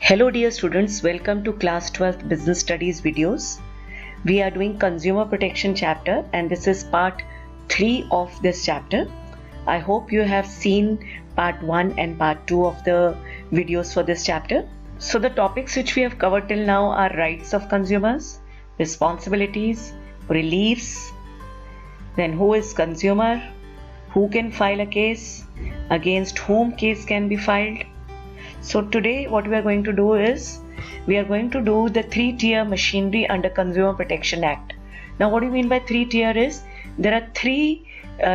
Hello dear students, welcome to class 12th Business Studies videos. We are doing Consumer Protection chapter and this is part 3 of this chapter. I hope you have seen part 1 and part 2 of the videos for this chapter. So the topics which we have covered till now are rights of consumers, responsibilities, reliefs, then who is consumer, who can file a case, against whom case can be filed. So today what we are going to do is we are going to do the 3-tier machinery under Consumer Protection Act. Now what do you mean by 3-tier is there are 3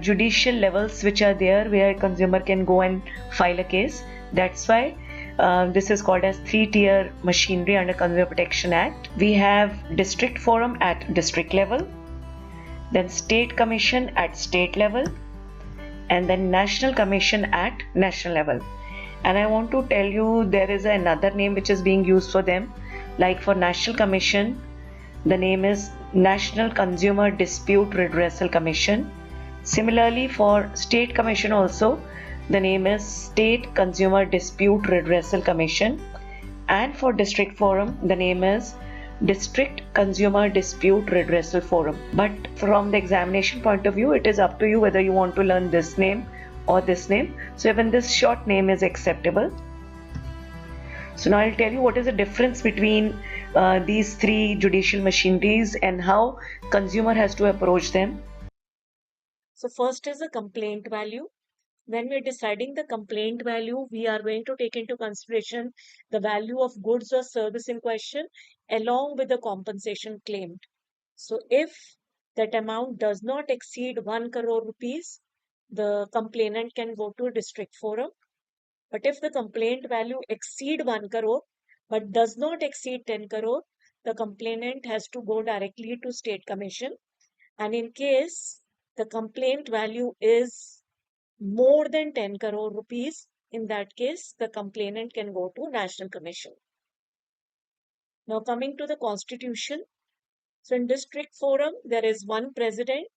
judicial levels which are there where a consumer can go and file a case. That's why this is called as 3-tier machinery under Consumer Protection Act. We have district forum at district level, then state commission at state level, and then national commission at national level. And I want to tell you there is another name which is being used for them. Like for National Commission, the name is National Consumer Dispute Redressal Commission. Similarly for State Commission also, the name is State Consumer Dispute Redressal Commission. And for District Forum, the name is District Consumer Dispute Redressal Forum. But from the examination point of view, it is up to you whether you want to learn this name or this name. So even this short name is acceptable. So now I'll tell you what is the difference between these 3 judicial machineries and how consumer has to approach them. So first is the complaint value. When we're deciding the complaint value, we are going to take into consideration the value of goods or service in question along with the compensation claimed. So if that amount does not exceed 1 crore rupees, the complainant can go to district forum. But if the complaint value exceed 1 crore but does not exceed 10 crore, the complainant has to go directly to state commission. And in case the complaint value is more than 10 crore rupees, in that case, the complainant can go to national commission. Now coming to the constitution. So in district forum, there is 1 president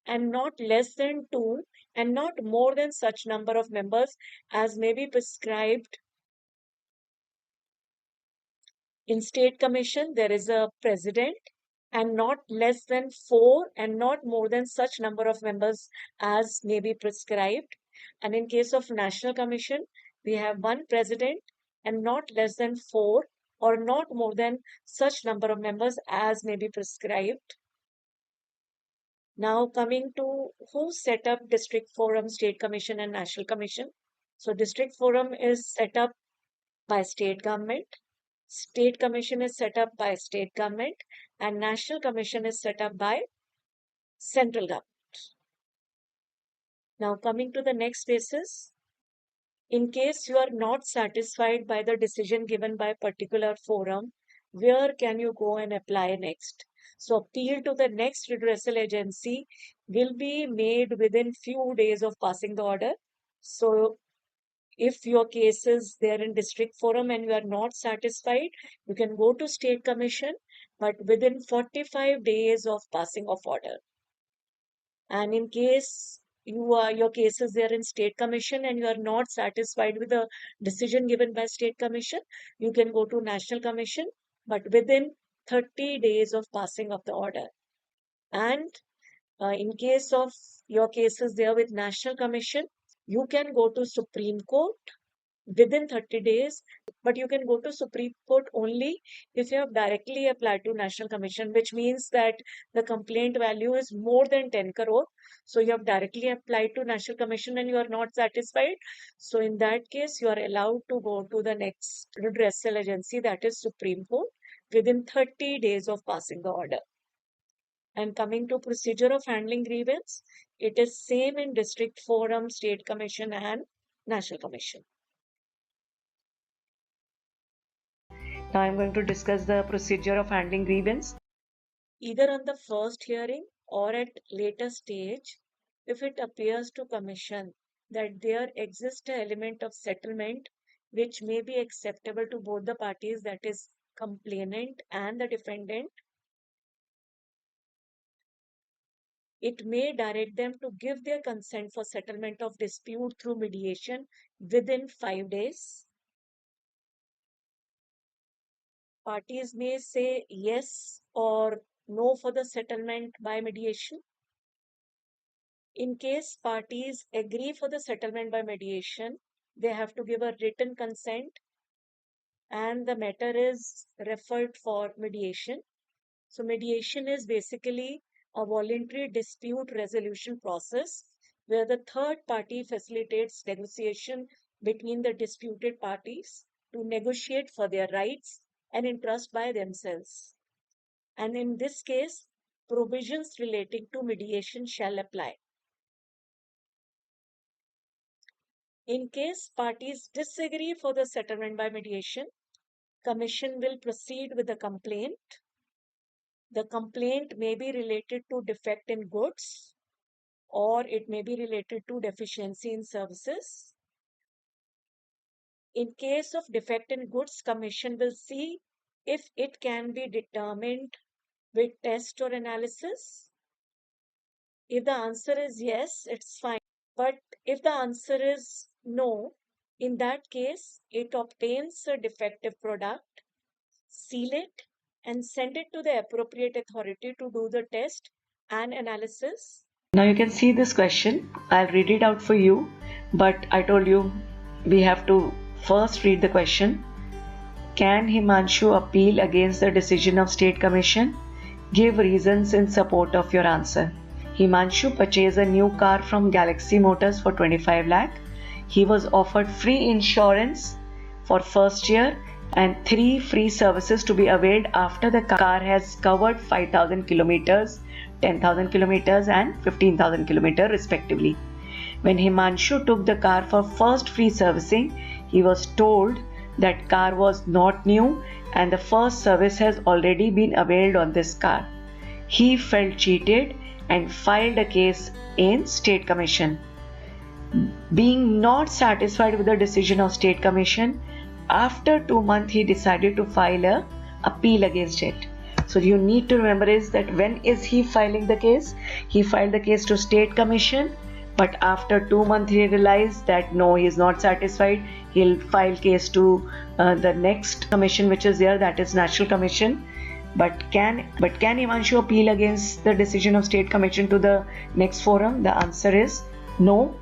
and not less than 2 and not more than such number of members as may be prescribed. In state commission, there is a president and not less than 4 and not more than such number of members as may be prescribed. And in case of national commission, we have 1 president and not less than 4 or not more than such number of members as may be prescribed. Now coming to who set up district forum, state commission and national commission. So district forum is set up by state government. State commission is set up by state government and national commission is set up by central government. Now coming to the next basis. In case you are not satisfied by the decision given by particular forum, where can you go and apply next? So appeal to the next redressal agency will be made within few days of passing the order. So if your case is there in district forum and you are not satisfied, you can go to state commission, but within 45 days of passing of order. And in case your case is there in state commission and you are not satisfied with the decision given by state commission, you can go to national commission, but within 30 days of passing of the order. And in case of your case is there with national commission, you can go to Supreme Court within 30 days, but you can go to Supreme Court only if you have directly applied to National Commission, which means that the complaint value is more than 10 crore. So you have directly applied to National Commission and you are not satisfied. So in that case, you are allowed to go to the next redressal agency, that is Supreme Court, within 30 days of passing the order. And coming to procedure of handling grievance, it is same in district forum, state commission and national commission. Now I'm going to discuss the procedure of handling grievance. Either on the first hearing or at later stage, if it appears to commission that there exists an element of settlement which may be acceptable to both the parties, that is complainant and the defendant, it may direct them to give their consent for settlement of dispute through mediation within 5 days. parties may say yes or no for the settlement by mediation. In case parties agree for the settlement by mediation, they have to give a written consent and the matter is referred for mediation. So mediation is basically a voluntary dispute resolution process where the third party facilitates negotiation between the disputed parties to negotiate for their rights and interest by themselves. And in this case, provisions relating to mediation shall apply. In case parties disagree for the settlement by mediation, Commission will proceed with the complaint. The complaint may be related to defect in goods or it may be related to deficiency in services. In case of defect in goods, Commission will see if it can be determined with test or analysis. If the answer is yes, it's fine. But if the answer is no, in that case, it obtains a defective product, seal it, and send it to the appropriate authority to do the test and analysis. Now you can see this question. I'll read it out for you, but I told you we have to first read the question. Can Himanshu appeal against the decision of State Commission? Give reasons in support of your answer. Himanshu purchased a new car from Galaxy Motors for 25 lakh. He was offered free insurance for first year and 3 free services to be availed after the car has covered 5,000 kilometers, 10,000 kilometers and 15,000 kilometers respectively. When Himanshu took the car for first free servicing, he was told that car was not new and the first service has already been availed on this car. He felt cheated and filed a case in State Commission. Being not satisfied with the decision of State Commission, after 2 months he decided to file a appeal against it. So you need to remember is that when is he filing the case? He filed the case to State Commission, but after 2 months he realized that no, he is not satisfied. He'll file case to the next commission which is there, that is National Commission. But can Himanshu appeal against the decision of State Commission to the next forum? The answer is no.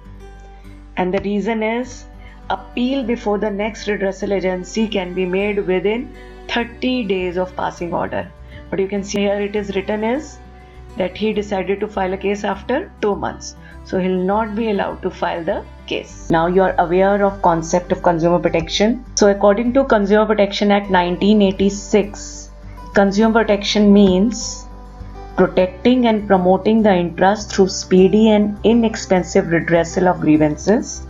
And the reason is appeal before the next redressal agency can be made within 30 days of passing order. But you can see here it is written is that he decided to file a case after 2 months. So he'll not be allowed to file the case. Now you are aware of concept of consumer protection. So according to Consumer Protection Act 1986, consumer protection means protecting and promoting the interest through speedy and inexpensive redressal of grievances.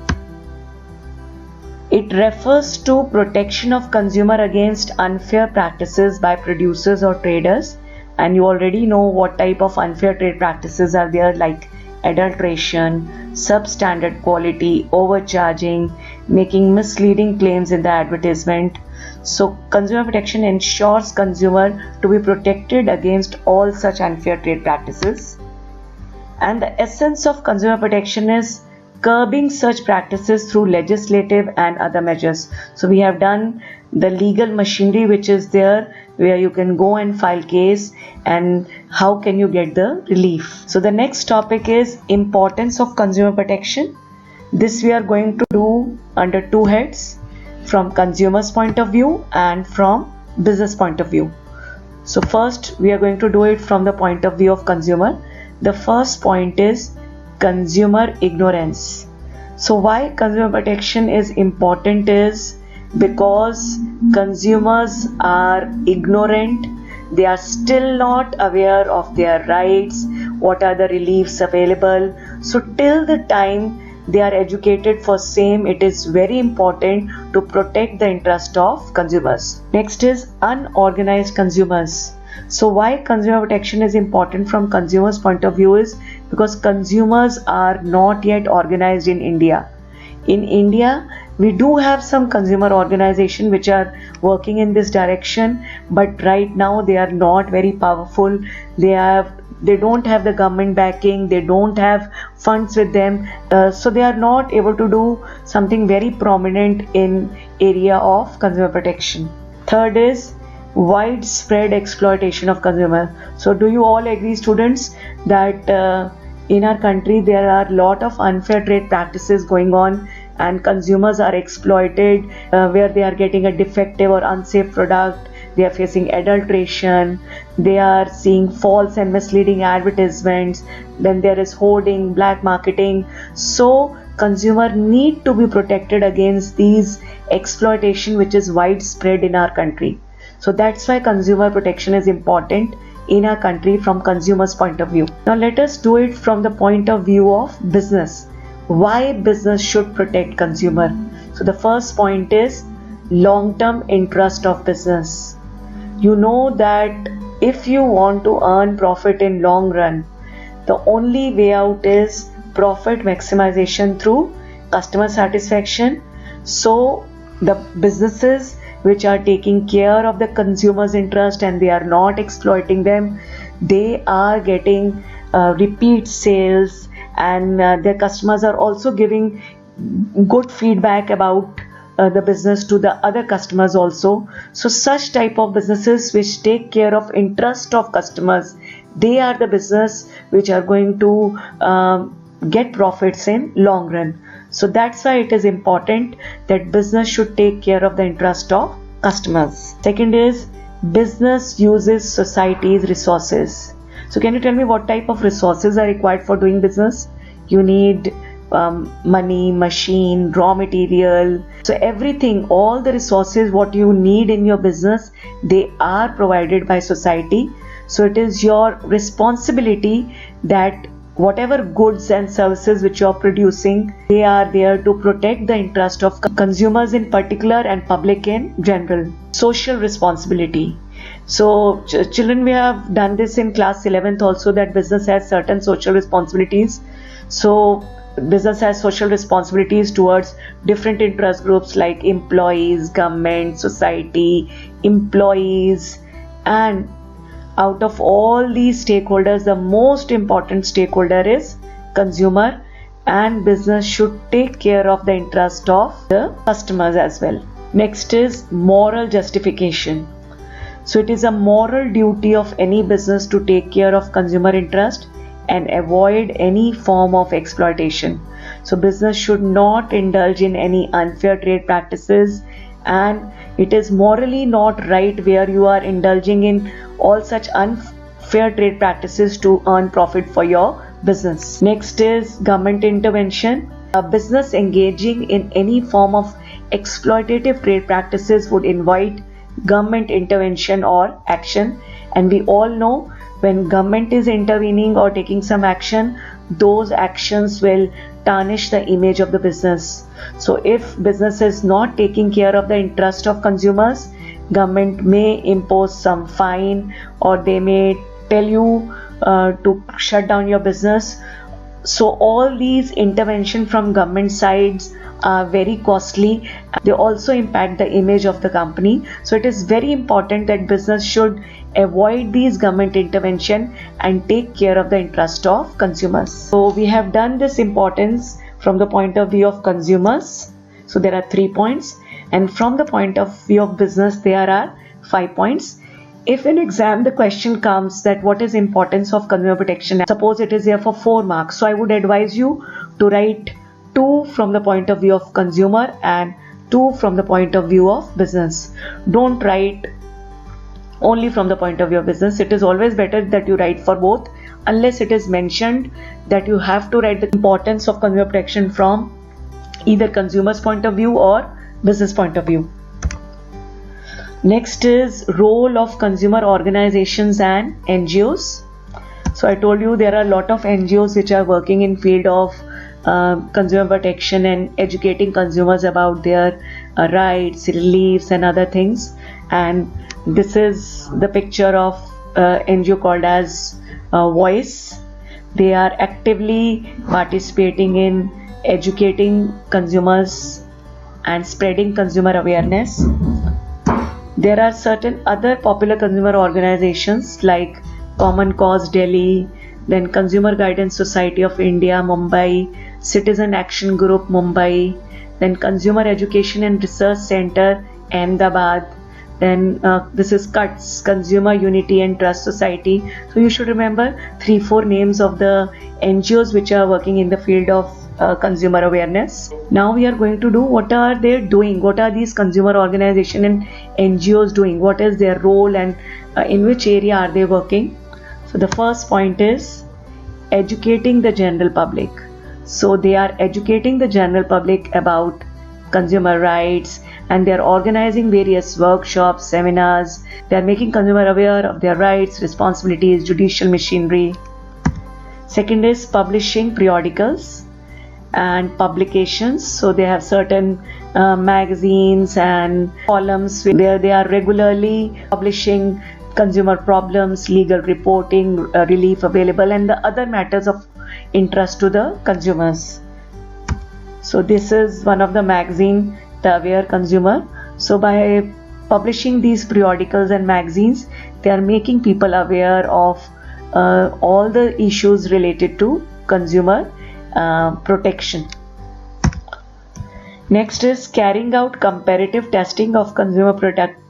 It refers to protection of consumer against unfair practices by producers or traders, and you already know what type of unfair trade practices are there, like adulteration, substandard quality, overcharging, making misleading claims in the advertisement. So consumer protection ensures consumer to be protected against all such unfair trade practices. And the essence of consumer protection is curbing such practices through legislative and other measures. So we have done the legal machinery which is there where you can go and file case and how can you get the relief. So the next topic is importance of consumer protection. This we are going to do under 2 heads, from consumer's point of view and from business point of view. So first we are going to do it from the point of view of consumer. The first point is consumer ignorance. So why consumer protection is important is because consumers are ignorant. They are still not aware of their rights, what are the reliefs available. So till the time they are educated for same, it is very important to protect the interest of consumers. Next is unorganized consumers. So why consumer protection is important from consumers point of view is because consumers are not yet organized in India. In India, we do have some consumer organization which are working in this direction, but right now they are not very powerful. They don't have the government backing, they don't have funds with them, so they are not able to do something very prominent in area of consumer protection. Third is widespread exploitation of consumer. So do you all agree, students, that in our country there are a lot of unfair trade practices going on and consumers are exploited, where they are getting a defective or unsafe product, they are facing adulteration, they are seeing false and misleading advertisements, then there is hoarding, black marketing. So consumer need to be protected against these exploitation which is widespread in our country. So that's why consumer protection is important in our country from consumers' point of view. Now let us do it from the point of view of business. Why business should protect consumer? So the first point is long-term interest of business. You know that if you want to earn profit in long run, the only way out is profit maximization through customer satisfaction. So the businesses which are taking care of the consumer's interest and they are not exploiting them, they are getting repeat sales, and their customers are also giving good feedback about the business to the other customers also. So such type of businesses which take care of interest of customers, they are the business which are going to get profits in long run. So that's why it is important that business should take care of the interest of customers. Second is business uses society's resources. So can you tell me what type of resources are required for doing business? You need money, machine, raw material. So everything, all the resources what you need in your business, they are provided by society. So it is your responsibility that whatever goods and services which you are producing, they are there to protect the interest of consumers in particular and public in general. Social responsibility. So children, we have done this in class 11th also, that business has certain social responsibilities. So business has social responsibilities towards different interest groups like employees, government, society, employees, and out of all these stakeholders, the most important stakeholder is consumer, and business should take care of the interest of the customers as well. Next is moral justification. So it is a moral duty of any business to take care of consumer interest and avoid any form of exploitation. So business should not indulge in any unfair trade practices, and it is morally not right where you are indulging in all such unfair trade practices to earn profit for your business. Next is government intervention. A business engaging in any form of exploitative trade practices would invite government intervention or action, and we all know when government is intervening or taking some action, those actions will tarnish the image of the business. So if business is not taking care of the interest of consumers, government may impose some fine, or they may tell you to shut down your business. So all these intervention from government sides are very costly. They also impact the image of the company. So it is very important that business should avoid these government intervention and take care of the interest of consumers. So we have done this importance from the point of view of consumers. So there are 3 points, and from the point of view of business there are 5 points. If in exam the question comes that what is importance of consumer protection, suppose it is here for 4 marks, so I would advise you to write 2 from the point of view of consumer and 2 from the point of view of business. Don't write only from the point of view of business. It is always better that you write for both, unless it is mentioned that you have to write the importance of consumer protection from either consumer's point of view or business point of view. Next is role of consumer organizations and NGOs. So I told you there are a lot of NGOs which are working in field of consumer protection and educating consumers about their rights, reliefs and other things. And this is the picture of NGO called as Voice. They are actively participating in educating consumers and spreading consumer awareness. There are certain other popular consumer organizations like Common Cause Delhi, then Consumer Guidance Society of India, Mumbai, Citizen Action Group, Mumbai, then Consumer Education and Research Center, Ahmedabad, Then this is CUTS, Consumer Unity and Trust Society. So you should remember 3-4 names of the NGOs which are working in the field of consumer awareness. Now we are going to do what are they doing, what are these consumer organization and NGOs doing, what is their role, and in which area are they working. So the first point is educating the general public. So they are educating the general public about consumer rights, and they are organizing various workshops, seminars. They are making consumer aware of their rights, responsibilities, judicial machinery. Second is publishing periodicals and publications. So they have certain magazines and columns where they are regularly publishing consumer problems, legal reporting, relief available, and the other matters of interest to the consumers. So this is one of the magazine, The Aware Consumer. So by publishing these periodicals and magazines, they are making people aware of all the issues related to consumer protection. Next is carrying out comparative testing of consumer product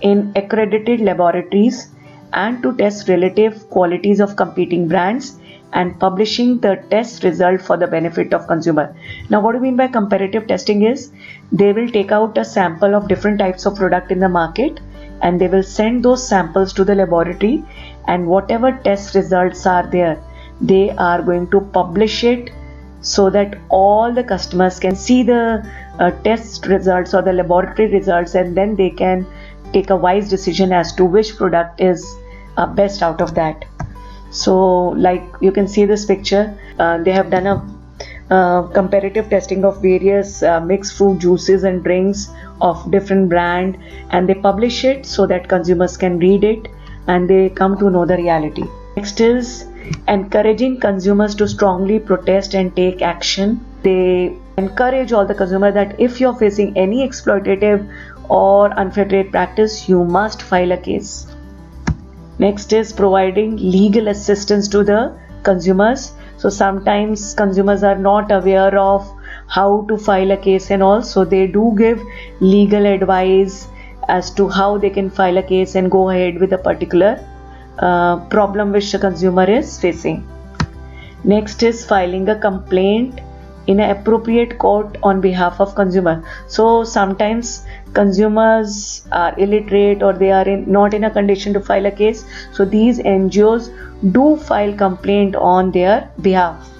in accredited laboratories and to test relative qualities of competing brands and publishing the test result for the benefit of consumer. Now what do you mean by comparative testing is they will take out a sample of different types of product in the market and they will send those samples to the laboratory, and whatever test results are there, they are going to publish it so that all the customers can see the test results or the laboratory results, and then they can take a wise decision as to which product is best out of that. So like you can see this picture, they have done a comparative testing of various mixed fruit juices and drinks of different brand, and they publish it so that consumers can read it and they come to know the reality. Next is encouraging consumers to strongly protest and take action. They encourage all the consumer that if you're facing any exploitative or unfair trade practice, you must file a case. Next is providing legal assistance to the consumers. So sometimes consumers are not aware of how to file a case and all, so they do give legal advice as to how they can file a case and go ahead with a particular problem which the consumer is facing. Next is filing a complaint in an appropriate court on behalf of consumer. So sometimes consumers are illiterate or they are not in a condition to file a case, so these NGOs do file complaint on their behalf.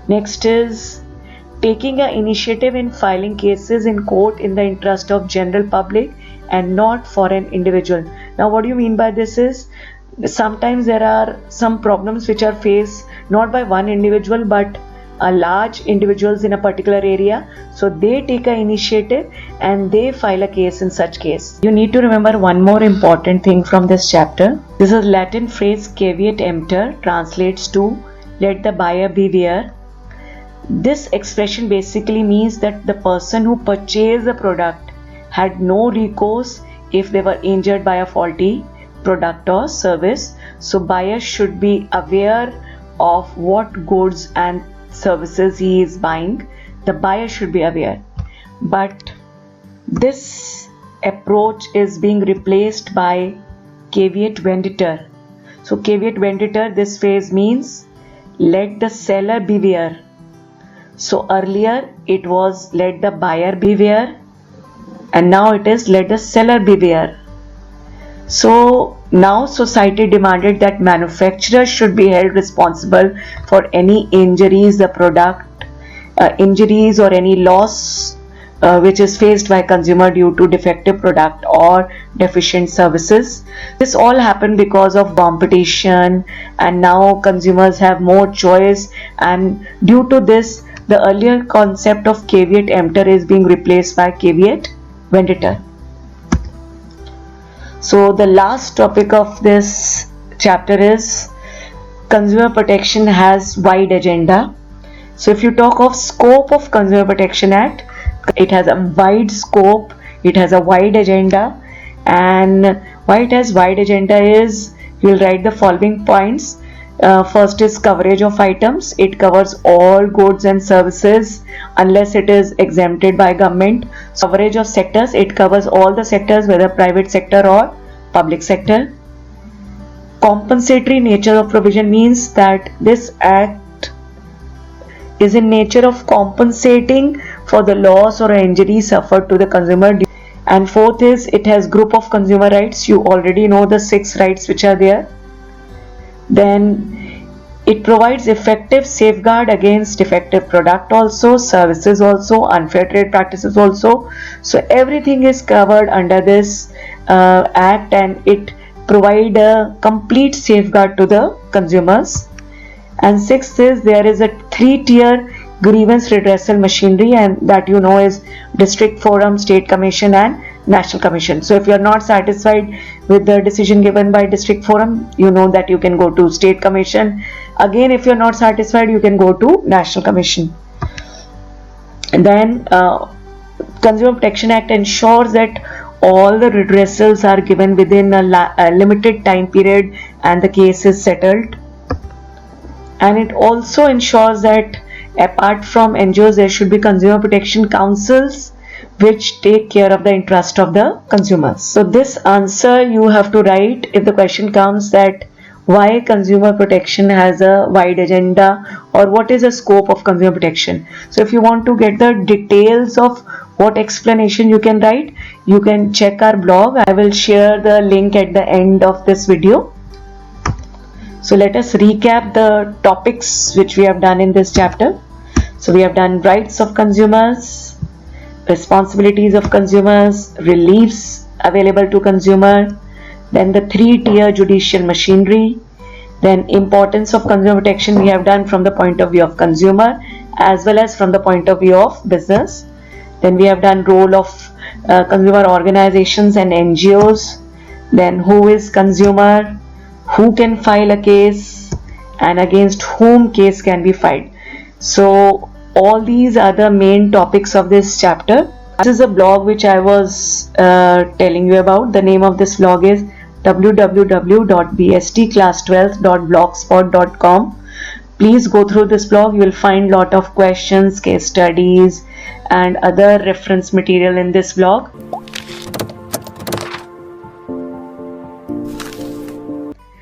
Next is taking an initiative in filing cases in court in the interest of general public and not for an individual. Now what do you mean by this is sometimes there are some problems which are faced not by one individual but large individuals in a particular area, so they take an initiative and they file a case in such case. You need to remember one more important thing from this chapter. This is Latin phrase caveat emptor, translates to let the buyer beware. This expression basically means that the person who purchased the product had no recourse if they were injured by a faulty product or service. So buyer should be aware of what goods and services he is buying. The buyer should be aware, but this approach is being replaced by caveat venditor. So caveat venditor, this phrase means let the seller beware. So earlier it was let the buyer beware, and now it is let the seller beware. So now society demanded that manufacturers should be held responsible for any injuries the product, injuries or any loss which is faced by consumer due to defective product or deficient services. This all happened because of competition, and now consumers have more choice, and due to this the earlier concept of caveat emptor is being replaced by caveat venditor. So the last topic of this chapter is consumer protection has wide agenda. So if you talk of scope of Consumer Protection Act, it has a wide scope, it has a wide agenda, and why it has wide agenda is, you will write the following points. First is coverage of items. It covers all goods and services unless it is exempted by government. So coverage of sectors, it covers all the sectors, whether private sector or public sector. Compensatory nature of provision means that this act is in nature of compensating for the loss or injury suffered to the consumer. And fourth is it has group of consumer rights. You already know the 6 rights which are there. Then it provides effective safeguard against defective product also, services also, unfair trade practices also. So everything is covered under this act, and it provide a complete safeguard to the consumers. And sixth is there is a 3-tier grievance redressal machinery, and that you know is district forum, state commission and national commission. So if you are not satisfied with the decision given by district forum, you know that you can go to state commission. Again, if you are not satisfied, you can go to national commission. And then Consumer Protection Act ensures that all the redressals are given within a limited time period and the case is settled. And it also ensures that apart from NGOs, there should be consumer protection councils which take care of the interest of the consumers. So this answer you have to write if the question comes that why consumer protection has a wide agenda, or what is the scope of consumer protection. So if you want to get the details of what explanation you can write, you can check our blog. I will share the link at the end of this video. So let us recap the topics which we have done in this chapter. So we have done rights of consumers, responsibilities of consumers, reliefs available to consumer, then the 3-tier judicial machinery, then importance of consumer protection we have done from the point of view of consumer as well as from the point of view of business. Then we have done role of consumer organizations and NGOs, then who is consumer, who can file a case, and against whom case can be filed. So all these are the main topics of this chapter. This is a blog which I was telling you about. The name of this blog is www.bstclass12.blogspot.com. Please go through this blog. You will find lot of questions, case studies and other reference material in this blog.